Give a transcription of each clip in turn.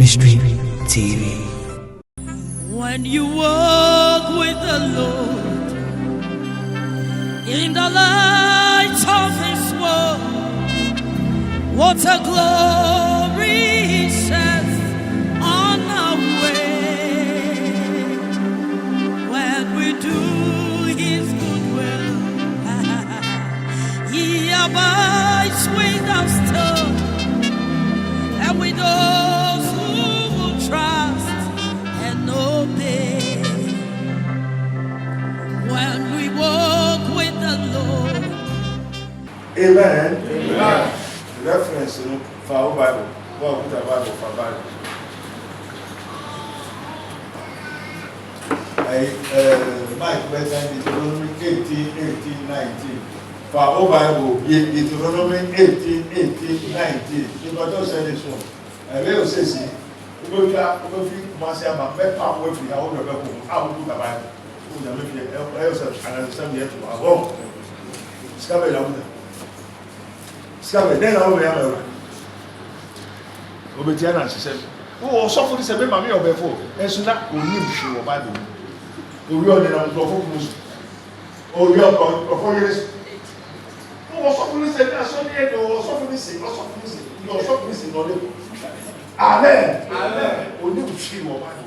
Ministry TV. When you walk with the Lord in the light of His word, what a glory He sheds on our way. When we do His good will, He abides with us still, and with those who will trust and obey. When we walk with the Lord. Amen. Amen. Reference for our Bible. Well, put a Bible for Bible. Mike, bedtime Deuteronomy 18, 19. For our Bible, Deuteronomy 18, 19. You got to say this one. I will say, see, we will be Marcia, but make our way for our Bible. How would the Bible? I understand yet to our home. Scabby down there. Scabby, then I will have Obediana, she said, oh, so for this, I remember me or before, and so that will leave you or Bible. We are the Prophet. Oh, you are for years. Oh, so for this, I saw the or so for this, or so for this, or so for this, or Amen. Amen. We need to see more Bible.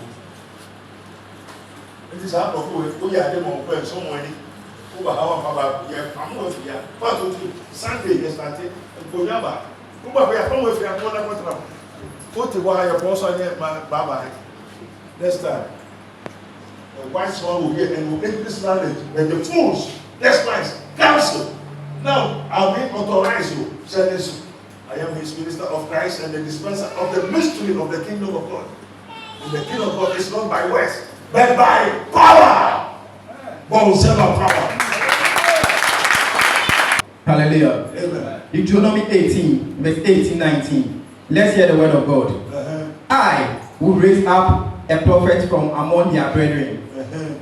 It is out of who you are them on friends, someone over our I'm with you. Part of Sunday, yes, I think, and Boyama. Who are we are from with you? I'm going to put the wire also near my Baba. Next time, the wise one will get and will take this knowledge, and the fools, that's nice, counsel. Now, I'll be authorized you, say this. I am his minister of Christ and the dispenser of the mystery of the kingdom of God. And the kingdom of God is not by words, but by power. God will serve our power. Hallelujah. Amen. Deuteronomy 18, verse 18, 19. Let's hear the word of God. I will raise up a prophet from among their brethren,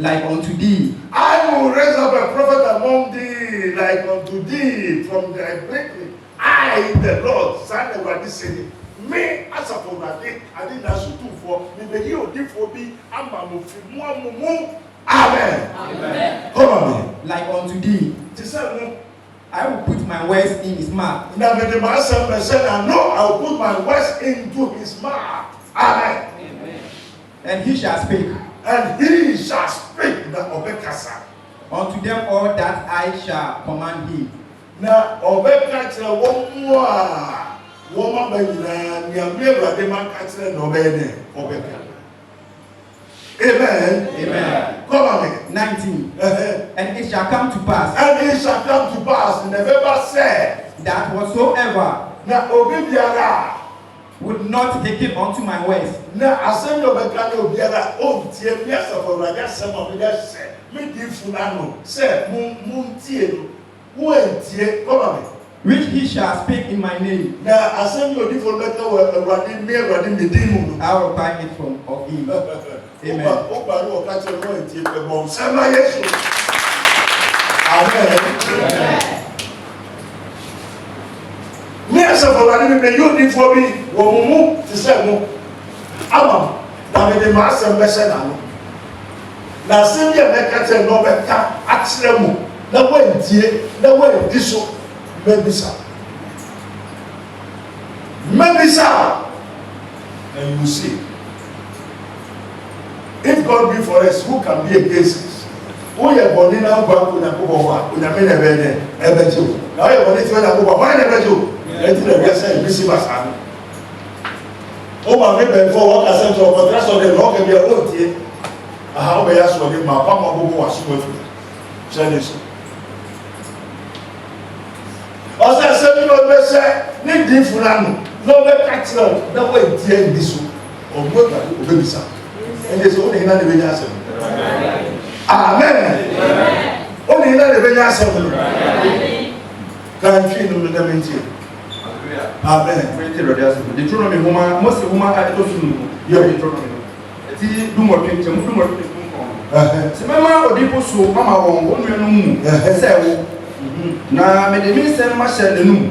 like unto thee. I will raise up a prophet among thee, like unto thee, from thy brethren. I, the Lord, son of God, city. Me, as a for that day, I did not do for me. The year did for me. I'm a move. Amen. Amen. Come on, like unto thee. I will put my words in his mouth. Now, the master said, I know I will put my words into his mouth. Amen. Amen. And he shall speak. And he shall speak the Obekasa. Unto them all that I shall command him. Now, Obekasa, one more. Woman by the man catching no bene. Amen. Amen. Come on, 19. And it shall come to pass. And it shall come to pass. Never said that whatsoever now Obibiara would not take it unto my words. Now I send you back to Obiara. Oh, dear, yes, for Raja, some of the said, me diffunano, said, moon, tie, who ain't tie, come on. Which he shall speak in my name. Now I send you a different letter running near running the demon. I will buy it from of him. Amen. Amen. Me as a for running the you did for me, Womu, to say no. Ama, that the master message. Now send me a mecate no better at Slemu. No way, dear, no way, this so. Maybe so. And you will see. If God be for us, who can be against us? Who you born in our bank with a Kuba, with a minute, ever do. Now you're born in a Kuba, why never do? Let the rest say, Missy Basan. Oh, my neighbor, for what I said to a contrast of the rock and your own tea. How may I ask for him? My papa who was with me. Say this. Ọsẹ sẹbi ló bẹ sẹ ní di fúnanu ló bẹ kàtìrẹ náà wọ́n diẹ ní so ọgbọ́n ìgbàlú ọbẹ bisá ẹnjẹ sẹ ó ní iná ní bẹ ní asẹm amen ó ní iná ní bẹ ní asẹm lọ kàntì nínú ní ẹmẹ ntì amen. Deuteronomy homa Mose homa adé tó sunu yẹ Deuteronomy ẹtí dùmọ̀tò nkyẹn mu dùmọ̀tò nkyẹn sẹ mẹ́mà òdi kó so mama wọ́n wọ́n nù ẹnu mu sẹ́ wọ́. Na me de mi nsem ma hye nenum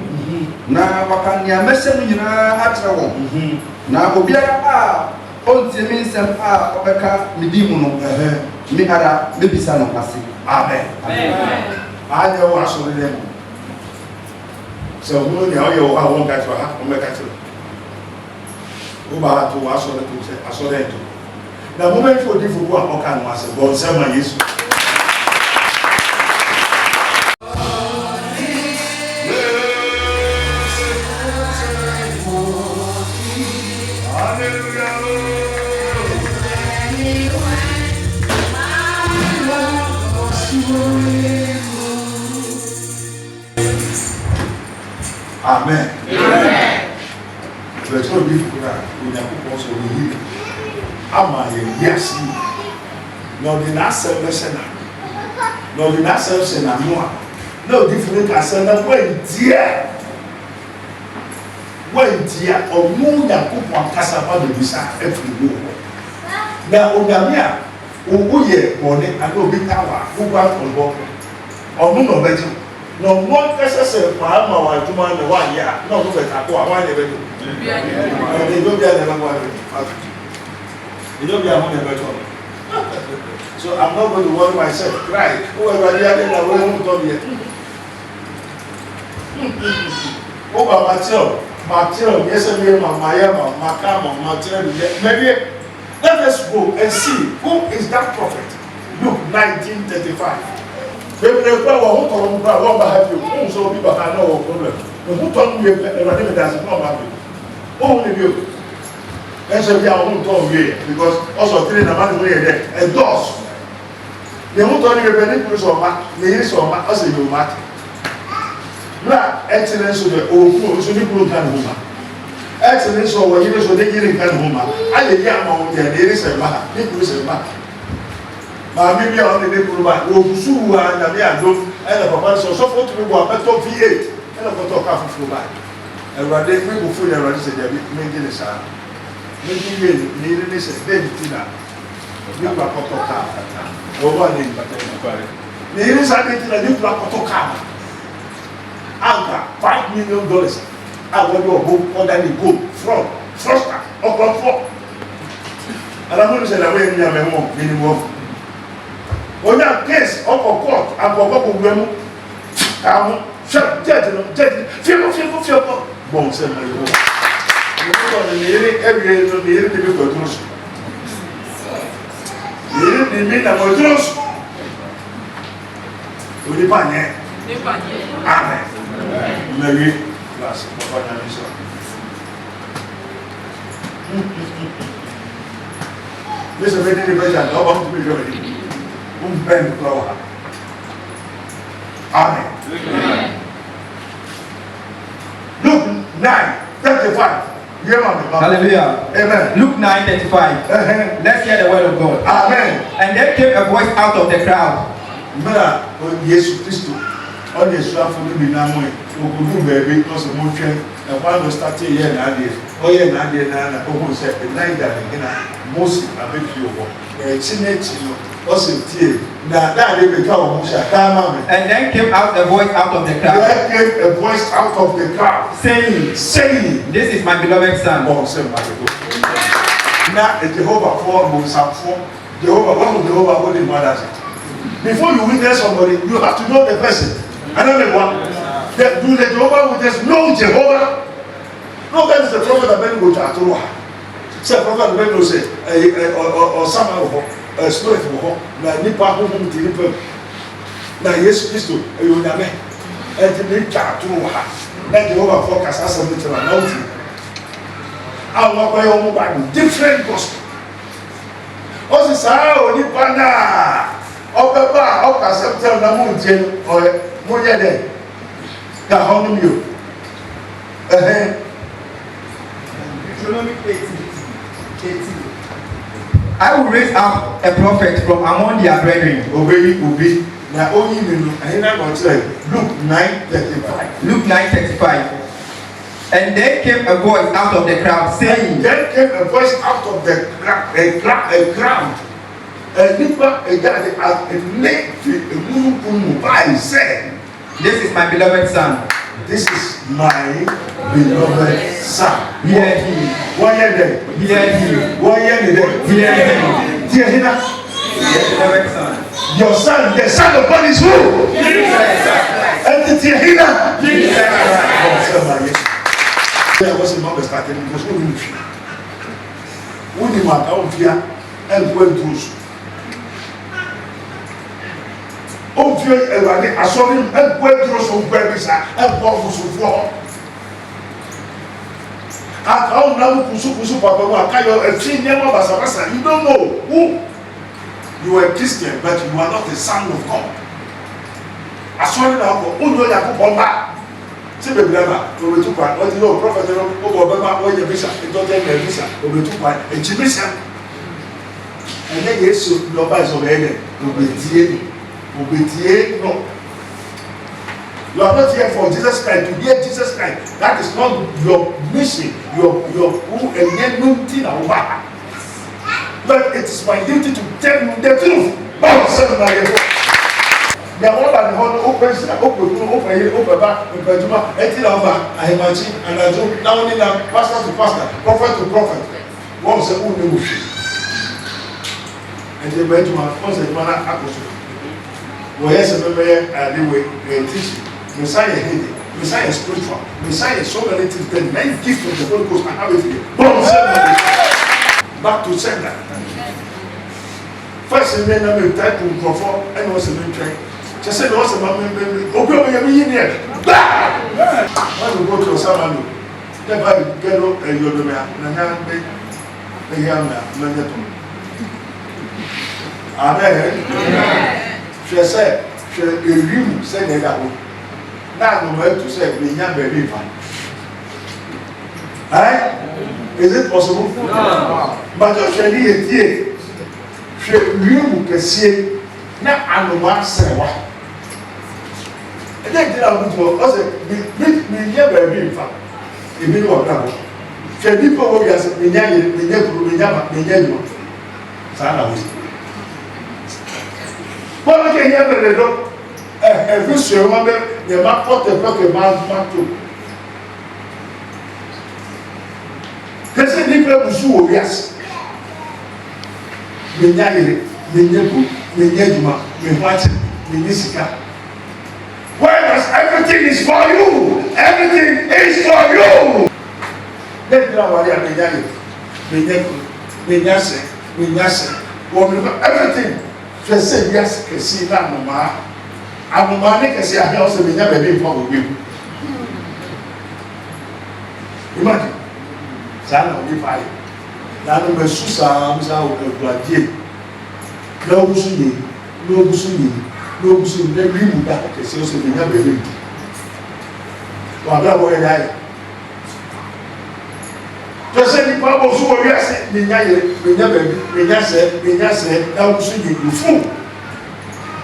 na waka nia mɛhyɛ no nyinaa akyerɛ wɔn na obiara a ɔntie me nsɛm a ɔbɛka me din mu no me ara mɛbisa no ase. Amen. Anya wo asɔre dɛ mu. Sɛ ɔmo nea ɔyɛ wɔ ha wɔn ka kyerɛ ha ɔmɛka kyerɛ. Wo ba ha to wɔ asɔre to sɛ asɔre to. Na mo mɛntwi odifo bu a ɔka no ase bɔ nsɛm a Yesu. Amen. Let's go give God. We have to also believe. Ama yes. No, the last lesson. No, the last lesson. No different lesson. When dear, or more than put one cassava to be sat every day. Now, Ogamia, who ye, or I know big tower, who got on board, or no better. No one person for Alma or Juma the 1 year, no look at one never do. They don't get never one. You don't get one never told. So I'm not going to worry myself. Cry. Whoever the other I won't tell you. Oh, Mateo, yesterday, Mayama, Makama, Mateo, maybe let us go and see who is that prophet. Luke 19:35. Baby, the power who told have you, so people can know problem. Who told me a does not have you? Only you. And so we are who told me because also three the man there a doors. The who told me a benefit or mat, the is or mat, as you mat. Now, excellence of the old so you can woman. Excellence of what you so they can woman. I did young there is a mat, it was a mat. Maybe on the neighborhood, Obusu and Amiado, and a papa so for to be one better V8, and a photo of flew by. And rather, we will food and rather say, making a sound. Making needing this a baby dinner. You are photo car. No one in Patel. There is a new photo car. Anchor $5 million. I want your book on that go from first up on 4. And I'm going to say that way in your minimum. On that case, Uncle Court, and Uncle Wemu, judge, fearful, bon, said my lord. You know, every day, the difficult news. You didn't mean that was news. With the panye. Amen. Mary, last, Listen, very different. How about to be ready? Amen. Luke 9:35. Hallelujah. Amen. Luke 9:35. Let's hear the word of God. Amen. And there came a voice out of the crowd. Jesus Christ. On the swap for the Binamo, who could do baby, because of motion, and one was started here and idea. Oh, yeah, Nadia, who said the night that most a bit few. And then came out a voice out of the crowd. There came a voice out of the crowd, saying, "This is my beloved son." Now, Jehovah for Jehovah, what would Jehovah hold in mother's it? Before you witness somebody, you have to know the person. Another one, do the Jehovah witness know Jehovah? No, that is the prophet Abednego Unveil. Say prophet Abednego say, or someone spirit of hope, na nipa home to nipa. Na Jesus Christ, you know me. And the nipa to ha. Na Jehovah focus as a little announcement. I want my own Bible, different gospel. Also, say, nipa na. Obeba, oka septem na mu ntie o mo ye den. Ka hono mi o. Deuteronomy 18. I will raise up a prophet from among their brethren. Obi. Na only me no. Ahi na go tell Luke 9:35. Luke 9:35. And there came a voice out of the crowd saying, there came a voice out of the crowd. "This is my beloved son, This is my beloved son. Hear him. 1 year there. Hear him. 1 year there. Hear him. Dear Hina, Beloved son. your son, the son of God is who? And dear Hina, I was a mother starting because who knew you? Who knew my own fear and went through? Oh, fear, I saw him and went through some babies and walk for some floor. I don't know who Papa, you don't know who. You are a Christian, but you are not a son of God. I saw him now, who know that Papa? See the brother, we took one. What do you know, Prophet? Obama, what your visa, a daughter, a visa, we took one, a Jimison. And then, yes, nobody's already, obedient, no. You are not here for Jesus Christ, to hear Jesus Christ. That is not your mission, your who and yet no thing about. But it is my duty to tell you the truth. Oh, son of my God. The one that the whole open back, I imagine, and I do now only now, pastor to pastor, prophet to prophet. One say, who knew? And the Benjamin, once a man, apostle. Well, yes, I remember, anyway, teaching. Messiah hidden, Messiah spiritual, Messiah so many things, the nine gifts of the Holy Ghost, and have it here. Back to sender. First, in the name of type of Prophet, and was a new train. Just said, was a man, open your million here. When we go to Samano, never get up a Yodomia, and a young man. Amen. She said, she said that. Now I'm going to say, we have a river. Is it possible? No. But you should be a dear. You can see now I'm the one say what. And then I'm going to say, we have a river. If you know what people who are saying, we never. What can you ever do? Every show, the map what the block a man to. There's a different issue, yes. Why does everything is for you? Everything is for you. Then everything. Just say yes, can see that, Mama. I'm a man, can see a house and never been for you. Imagine, Sana, if I Nana Susa, Msa, Bladier, no Busuni, no Busuni, no Busuni, then we would have to say, also, we never been. Well, that way, just say the Bible, so we are saying, we never, now Busuni, you fool.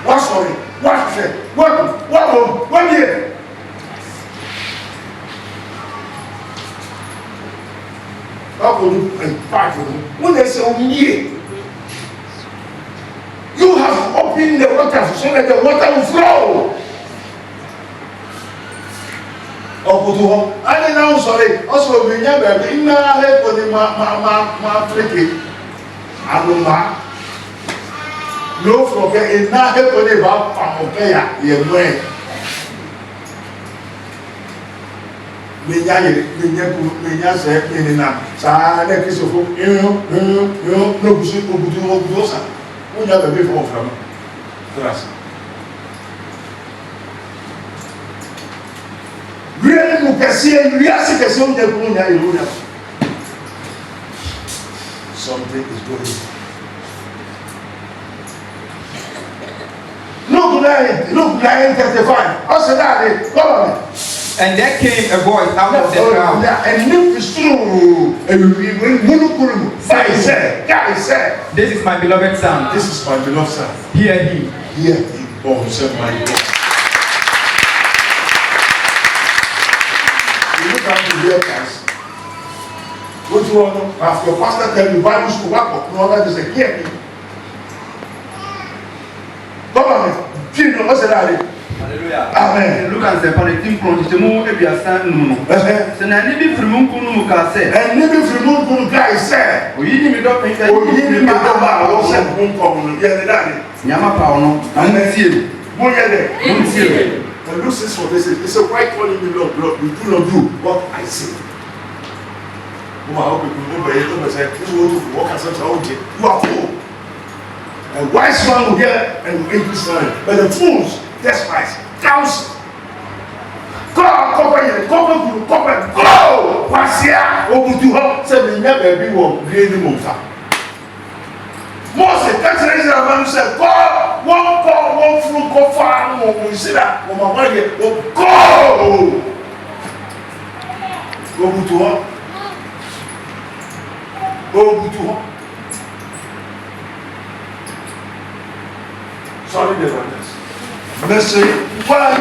What's sorry? What here? How will you fight for them? When they say, you have opened the water so that the water will flow. I didn't know, sorry. Also, we never been here for the tricky. No forget it now helping about Pamokea, you went. Minya said, in a sad piece of no Busa. We never before from us. Really, you can see, something is going on. Look 9:35. Also that come on. And there came a voice out of the crowd. And look is true. And we said, this is my beloved son. This is my beloved son. Hear him. Hear him. Oh, said my God. You look at the real guys. What you want to have your pastor tell you Bible school work up? No, that is a hear me. Come on, Jesus, what's that? Amen. Look at the parenting front. It's a more Ebiasa no. So now maybe from Munkuno Kase. And maybe from Munkuno guy said, we need me don't think that you need me to buy or send Munkuno. Yeah, daddy. Yama Pauno. I'm going to see you. And look, this for this. It's a white calling me Lord. We do not do what I say. You are fool. A wise man will hear and will this line. But the fools despise counsel. Go, go! What's here? Over to her, said, we never be one great monster. Moses, that's the reason I said, go, one fruit, go far, we see that, go! Over to her. Over to her. Sorry, the brothers. Mercy, one,